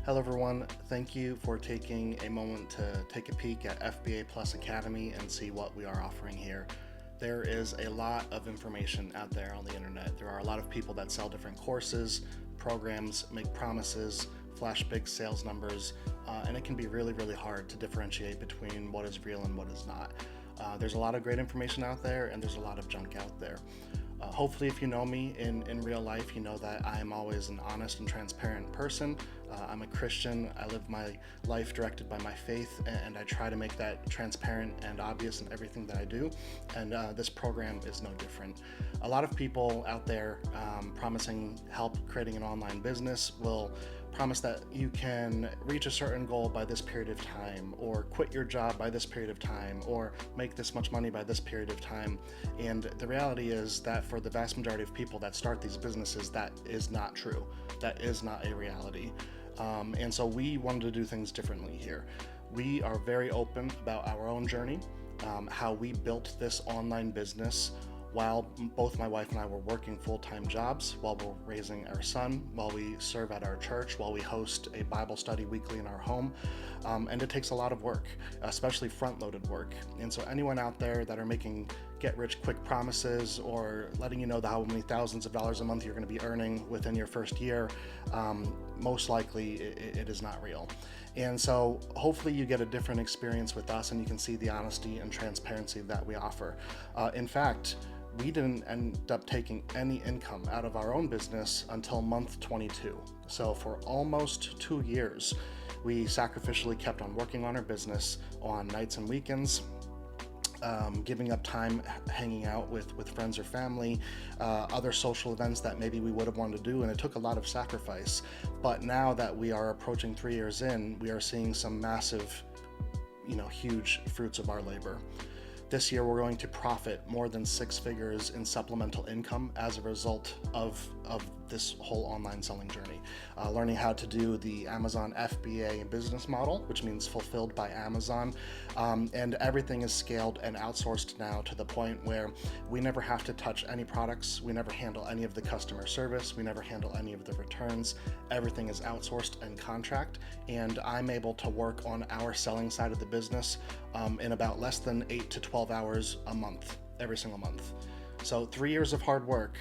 Hello everyone, thank you for taking a moment to take a peek at FBA Plus Academy and see what we are offering here. There is a lot of information out there on the internet. There are a lot of people that sell different courses, programs, make promises, flash big sales numbers, and it can be really hard to differentiate between what is real and what is not. There's a lot of great information out there and there's a lot of junk out there. Hopefully, if you know me in real life, you know that I am always an honest and transparent person. I'm a Christian. I live my life directed by my faith, and I try to make that transparent and obvious in everything that I do. And this program is no different. A lot of people out there promising help creating an online business will promise that you can reach a certain goal by this period of time, or quit your job by this period of time, or make this much money by this period of time. And the reality is that for the vast majority of people that start these businesses, that is not true. That is not a reality. And so we wanted to do things differently here. We are very open about our own journey, how we built this online business while both my wife and I were working full-time jobs, while we're raising our son, while we serve at our church, while we host a Bible study weekly in our home. And it takes a lot of work, especially front-loaded work. And so anyone out there that are making get-rich-quick promises or letting you know how many thousands of dollars a month you're going to be earning within your first year, most likely it is not real. And so hopefully you get a different experience with us and you can see the honesty and transparency that we offer. In fact, we didn't end up taking any income out of our own business until month 22. So for almost 2 years, we sacrificially kept on working on our business on nights and weekends, giving up time hanging out with friends or family, other social events that maybe we would have wanted to do, and it took a lot of sacrifice. But now that we are approaching 3 years in, we are seeing some massive, huge fruits of our labor. This year, we're going to profit more than 6 figures in supplemental income as a result of this whole online selling journey. Learning how to do the Amazon FBA business model, which means fulfilled by Amazon, and everything is scaled and outsourced now to the point where we never have to touch any products, we never handle any of the customer service, we never handle any of the returns. Everything is outsourced and contract, and I'm able to work on our selling side of the business in about less than 8 to 12 hours a month, every single month. So 3 years of hard work,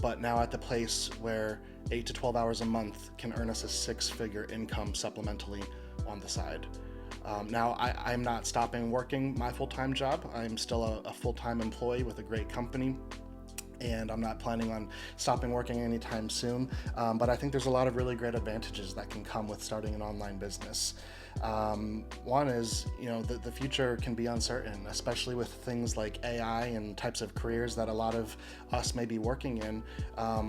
but now at the place where 8 to 12 hours a month can earn us a 6-figure income supplementally on the side. Now, I'm not stopping working my full-time job. I'm still a full-time employee with a great company, and I'm not planning on stopping working anytime soon. But I think there's a lot of really great advantages that can come with starting an online business. One is, the future can be uncertain, especially with things like AI and types of careers that a lot of us may be working in.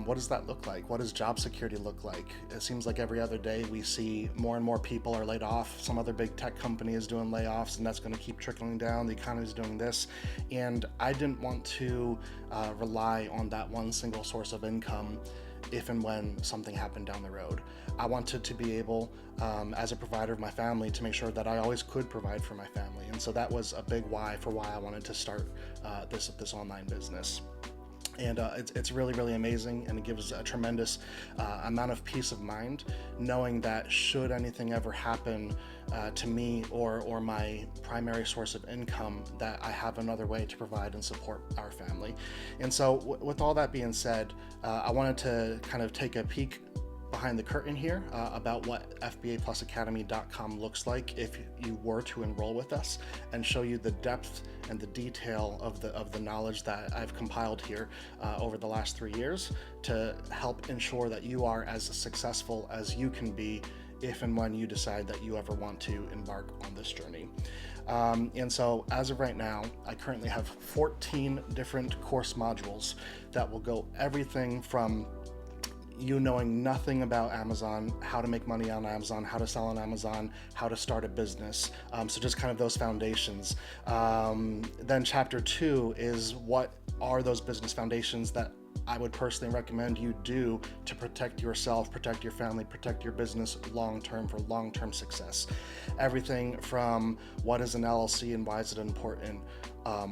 What does that look like? What does job security look like? It seems like every other day we see more and more people are laid off. Some other big tech company is doing layoffs, and that's going to keep trickling down. The economy is doing this. And I didn't want to rely on that one single source of income if and when something happened down the road. I wanted to be able, as a provider of my family, to make sure that I always could provide for my family. And so that was a big why for why I wanted to start this online business. And it's really amazing, and it gives a tremendous amount of peace of mind knowing that should anything ever happen to me or my primary source of income, that I have another way to provide and support our family. And so with all that being said, I wanted to kind of take a peek behind the curtain here about what FBAPlusAcademy.com looks like if you were to enroll with us, and show you the depth and the detail of the knowledge that I've compiled here over the last 3 years to help ensure that you are as successful as you can be if and when you decide that you ever want to embark on this journey. And so as of right now, I currently have 14 different course modules that will go everything from you knowing nothing about Amazon, how to make money on Amazon, how to sell on Amazon, how to start a business. So just kind of those foundations. Then chapter 2 is what are those business foundations that I would personally recommend you do to protect yourself, protect your family, protect your business long-term for long-term success. Everything from what is an LLC and why is it important?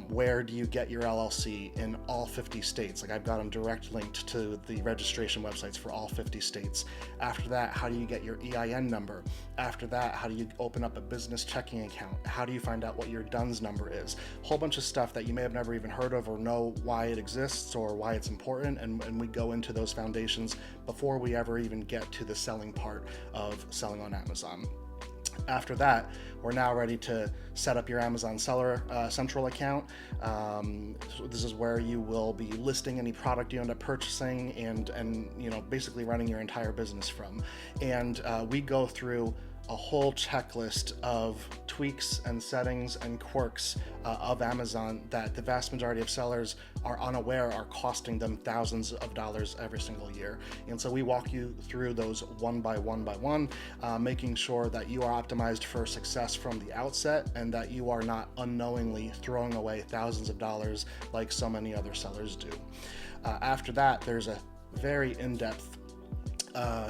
Where do you get your LLC in all 50 states? Like I've got them direct linked to the registration websites for all 50 states. After that, how do you get your EIN number? After that, how do you open up a business checking account? How do you find out what your DUNS number is? A whole bunch of stuff that you may have never even heard of or know why it exists or why it's important, and we go into those foundations before we ever even get to the selling part of selling on Amazon. After that, we're now ready to set up your Amazon Seller Central account. So this is where you will be listing any product you end up purchasing and basically running your entire business from. And we go through a whole checklist of tweaks and settings and quirks of Amazon that the vast majority of sellers are unaware are costing them thousands of dollars every single year. And so we walk you through those one by one, making sure that you are optimized for success from the outset and that you are not unknowingly throwing away thousands of dollars like so many other sellers do. After that, there's a very in-depth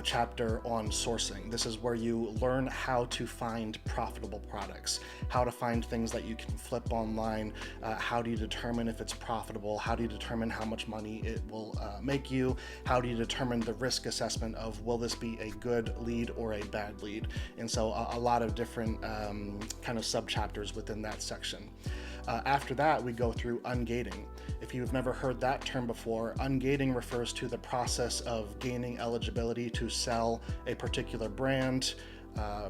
chapter on sourcing. This is where you learn how to find profitable products, how to find things that you can flip online, how do you determine if it's profitable, how do you determine how much money it will make you, how do you determine the risk assessment of will this be a good lead or a bad lead. And so a lot of different kind of sub-chapters within that section. After that, we go through ungating. If you've never heard that term before, ungating refers to the process of gaining eligibility to sell a particular brand,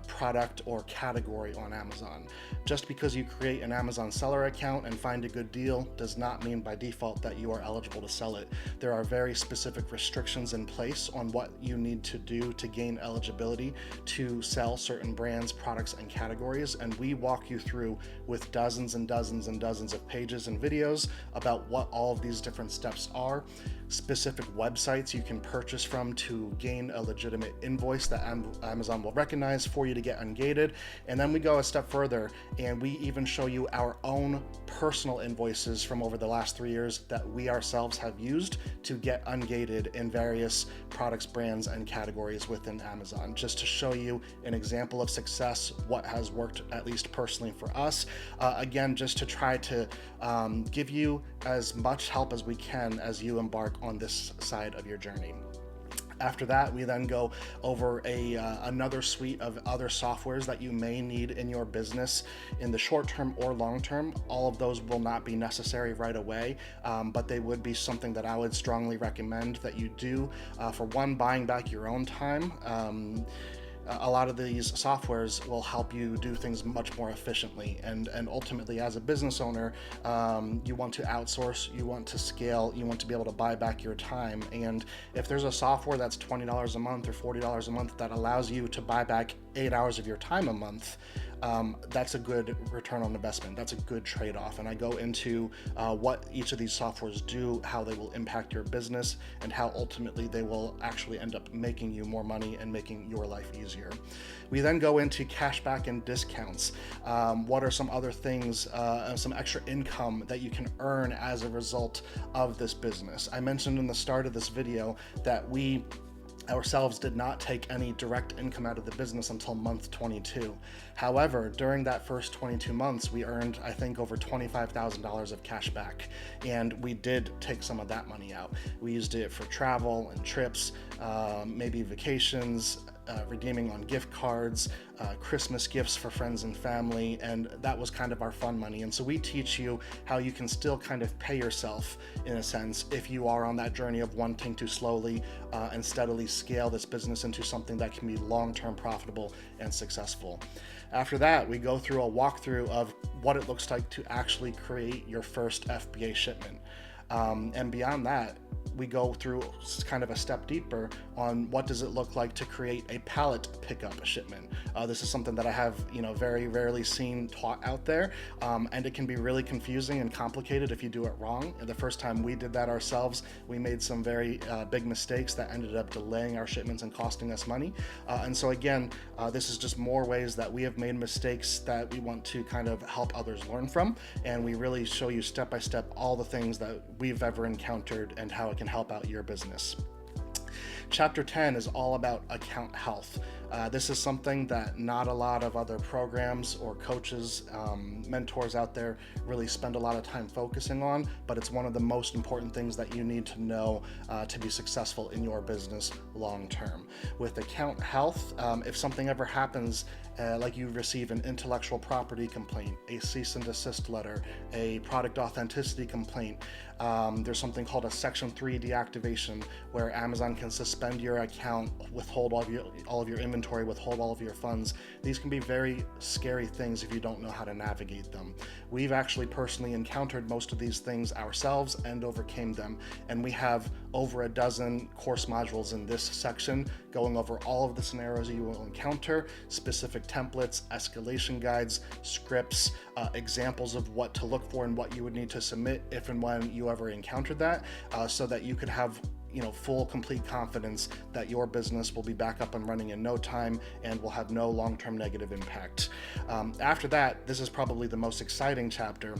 product, or category on Amazon. Just because you create an Amazon seller account and find a good deal does not mean by default that you are eligible to sell it. There are very specific restrictions in place on what you need to do to gain eligibility to sell certain brands, products, and categories, and we walk you through with dozens and dozens and dozens of pages and videos about what all of these different steps are, specific websites you can purchase from to gain a legitimate invoice that Amazon will recognize for you to get ungated. And then we go a step further and we even show you our own personal invoices from over the last 3 years that we ourselves have used to get ungated in various products, brands, and categories within Amazon, just to show you an example of success, what has worked at least personally for us. Again, just to try to give you as much help as we can as you embark on this side of your journey. After that, we then go over another suite of other softwares that you may need in your business in the short term or long term. All of those will not be necessary right away, but they would be something that I would strongly recommend that you do. For one, buying back your own time. A lot of these softwares will help you do things much more efficiently, and ultimately as a business owner, you want to outsource, you want to scale, you want to be able to buy back your time. And if there's a software that's $20 a month or $40 a month that allows you to buy back 8 hours of your time a month, that's a good return on investment. That's a good trade-off. And I go into what each of these softwares do, how they will impact your business, and how ultimately they will actually end up making you more money and making your life easier. We then go into cashback and discounts. What are some other things, some extra income that you can earn as a result of this business? I mentioned in the start of this video that we ourselves did not take any direct income out of the business until month 22. However, during that first 22 months, we earned, I think, over $25,000 of cash back, and we did take some of that money out. We used it for travel and trips, maybe vacations, redeeming on gift cards, Christmas gifts for friends and family, and that was kind of our fun money. And so we teach you how you can still kind of pay yourself, in a sense, if you are on that journey of wanting to slowly and steadily scale this business into something that can be long-term profitable and successful. After that, we go through a walkthrough of what it looks like to actually create your first FBA shipment. And beyond that, we go through kind of a step deeper on what does it look like to create a pallet pickup shipment. This is something that I have, very rarely seen taught out there, and it can be really confusing and complicated if you do it wrong. And the first time we did that ourselves, we made some very big mistakes that ended up delaying our shipments and costing us money. And so again, this is just more ways that we have made mistakes that we want to kind of help others learn from, and we really show you step by step all the things that we've ever encountered and how it can help out your business. Chapter 10 is all about account health. This is something that not a lot of other programs or coaches, mentors out there really spend a lot of time focusing on, but it's one of the most important things that you need to know to be successful in your business long term. With account health, if something ever happens, like you receive an intellectual property complaint, a cease and desist letter, a product authenticity complaint, there's something called a Section 3 deactivation, where Amazon can suspend your account, withhold all of your inventory, withhold all of your funds. These can be very scary things if you don't know how to navigate them. We've actually personally encountered most of these things ourselves and overcame them, and we have over a dozen course modules in this section going over all of the scenarios you will encounter, specific templates, escalation guides, scripts, examples of what to look for and what you would need to submit if and when you ever encountered that, so that you could have full, complete confidence that your business will be back up and running in no time and will have no long-term negative impact. After that, this is probably the most exciting chapter.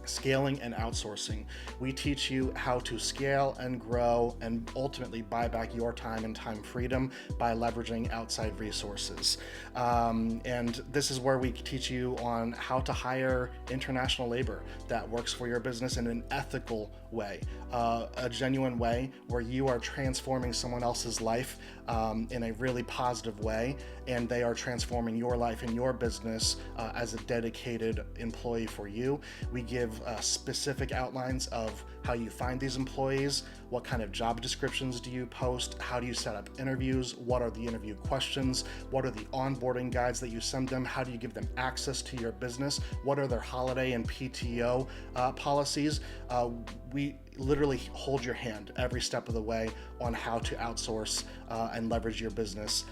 Scaling and outsourcing. We teach you how to scale and grow and ultimately buy back your time and time freedom by leveraging outside resources. And this is where we teach you on how to hire international labor that works for your business in an ethical way, a genuine way where you are transforming someone else's life in a really positive way, and they are transforming your life and your business as a dedicated employee for you. We give specific outlines of how you find these employees, what kind of job descriptions do you post, how do you set up interviews, what are the interview questions, what are the onboarding guides that you send them, how do you give them access to your business, what are their holiday and PTO policies. We literally hold your hand every step of the way on how to outsource and leverage your business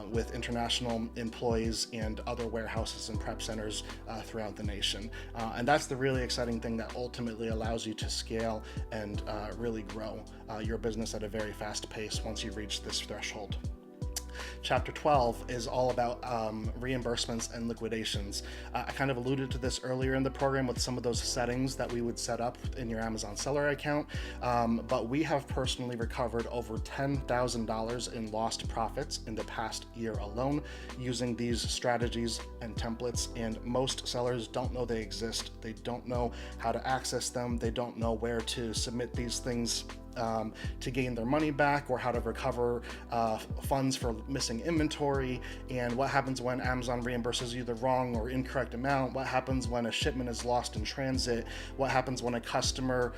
with international employees and other warehouses and prep centers throughout the nation. And that's the really exciting thing that ultimately allows you to scale and really grow your business at a very fast pace once you reach this threshold. Chapter 12 is all about reimbursements and liquidations. I kind of alluded to this earlier in the program with some of those settings that we would set up in your Amazon seller account, but we have personally recovered over $10,000 in lost profits in the past year alone using these strategies and templates, and most sellers don't know they exist. They don't know how to access them. They don't know where to submit these things to gain their money back, or how to recover funds for missing inventory, and what happens when Amazon reimburses you the wrong or incorrect amount, what happens when a shipment is lost in transit, what happens when a customer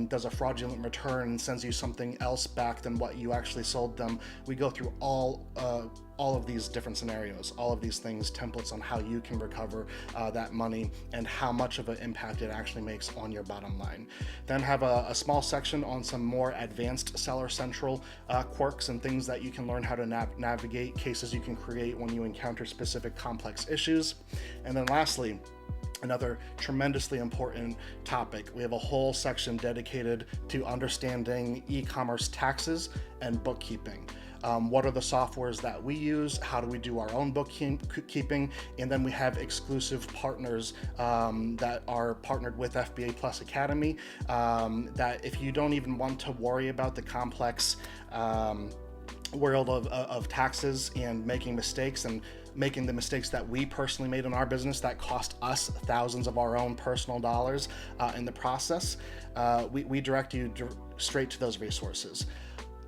does a fraudulent return and sends you something else back than what you actually sold them. We go through all of these different scenarios, all of these things, templates on how you can recover that money and how much of an impact it actually makes on your bottom line. Then have a small section on some more advanced Seller Central quirks and things that you can learn how to navigate, cases you can create when you encounter specific complex issues. And then lastly, another tremendously important topic. We have a whole section dedicated to understanding e-commerce taxes and bookkeeping. What are the softwares that we use? How do we do our own bookkeeping? And then we have exclusive partners that are partnered with FBA Plus Academy, that if you don't even want to worry about the complex world of taxes and making mistakes and making the mistakes that we personally made in our business that cost us thousands of our own personal dollars in the process, we direct you straight to those resources.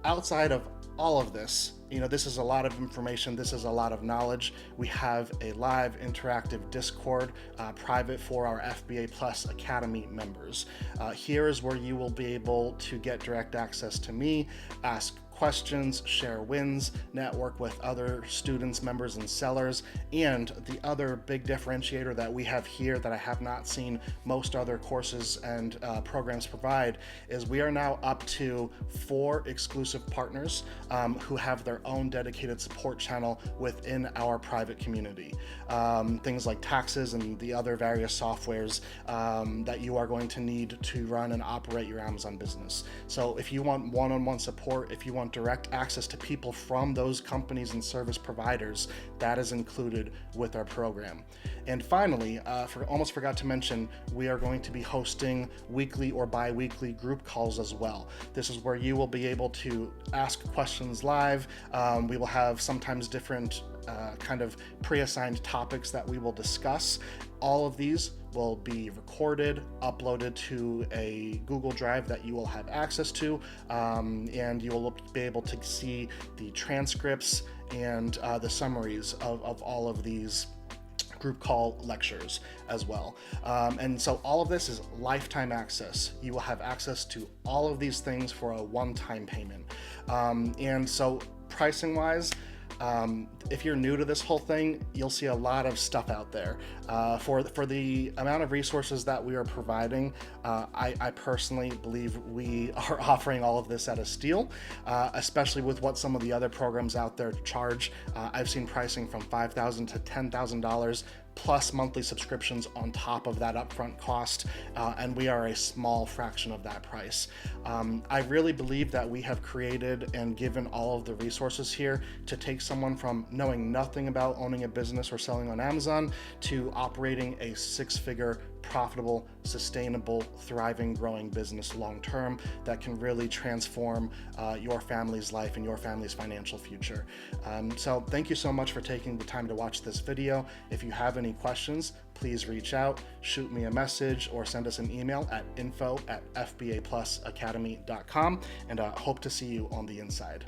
Outside of all of this, this is a lot of information, this is a lot of knowledge. We have a live interactive Discord private for our FBA Plus Academy members. Here is where you will be able to get direct access to me, ask questions, share wins, network with other students, members, and sellers. And the other big differentiator that we have here that I have not seen most other courses and programs provide is we are now up to 4 exclusive partners who have their own dedicated support channel within our private community. Things like taxes and the other various softwares that you are going to need to run and operate your Amazon business. So if you want one-on-one support, if you want want direct access to people from those companies and service providers, that is included with our program. And finally, almost forgot to mention, we are going to be hosting weekly or bi-weekly group calls as well. This is where you will be able to ask questions live. We will have sometimes different kind of pre-assigned topics that we will discuss. All of these will be recorded, uploaded to a Google Drive that you will have access to, and you will be able to see the transcripts and the summaries of all of these group call lectures as well. And so all of this is lifetime access. You will have access to all of these things for a one-time payment. And so pricing wise, if you're new to this whole thing, you'll see a lot of stuff out there. For the amount of resources that we are providing, I personally believe we are offering all of this at a steal, especially with what some of the other programs out there charge. I've seen pricing from $5,000 to $10,000 plus monthly subscriptions on top of that upfront cost, and we are a small fraction of that price. I really believe that we have created and given all of the resources here to take someone from knowing nothing about owning a business or selling on Amazon to operating a six-figure, profitable, sustainable, thriving, growing business long-term that can really transform your family's life and your family's financial future. So thank you so much for taking the time to watch this video. If you have any questions, please reach out, shoot me a message, or send us an email at info@fbaplusacademy.com, and hope to see you on the inside.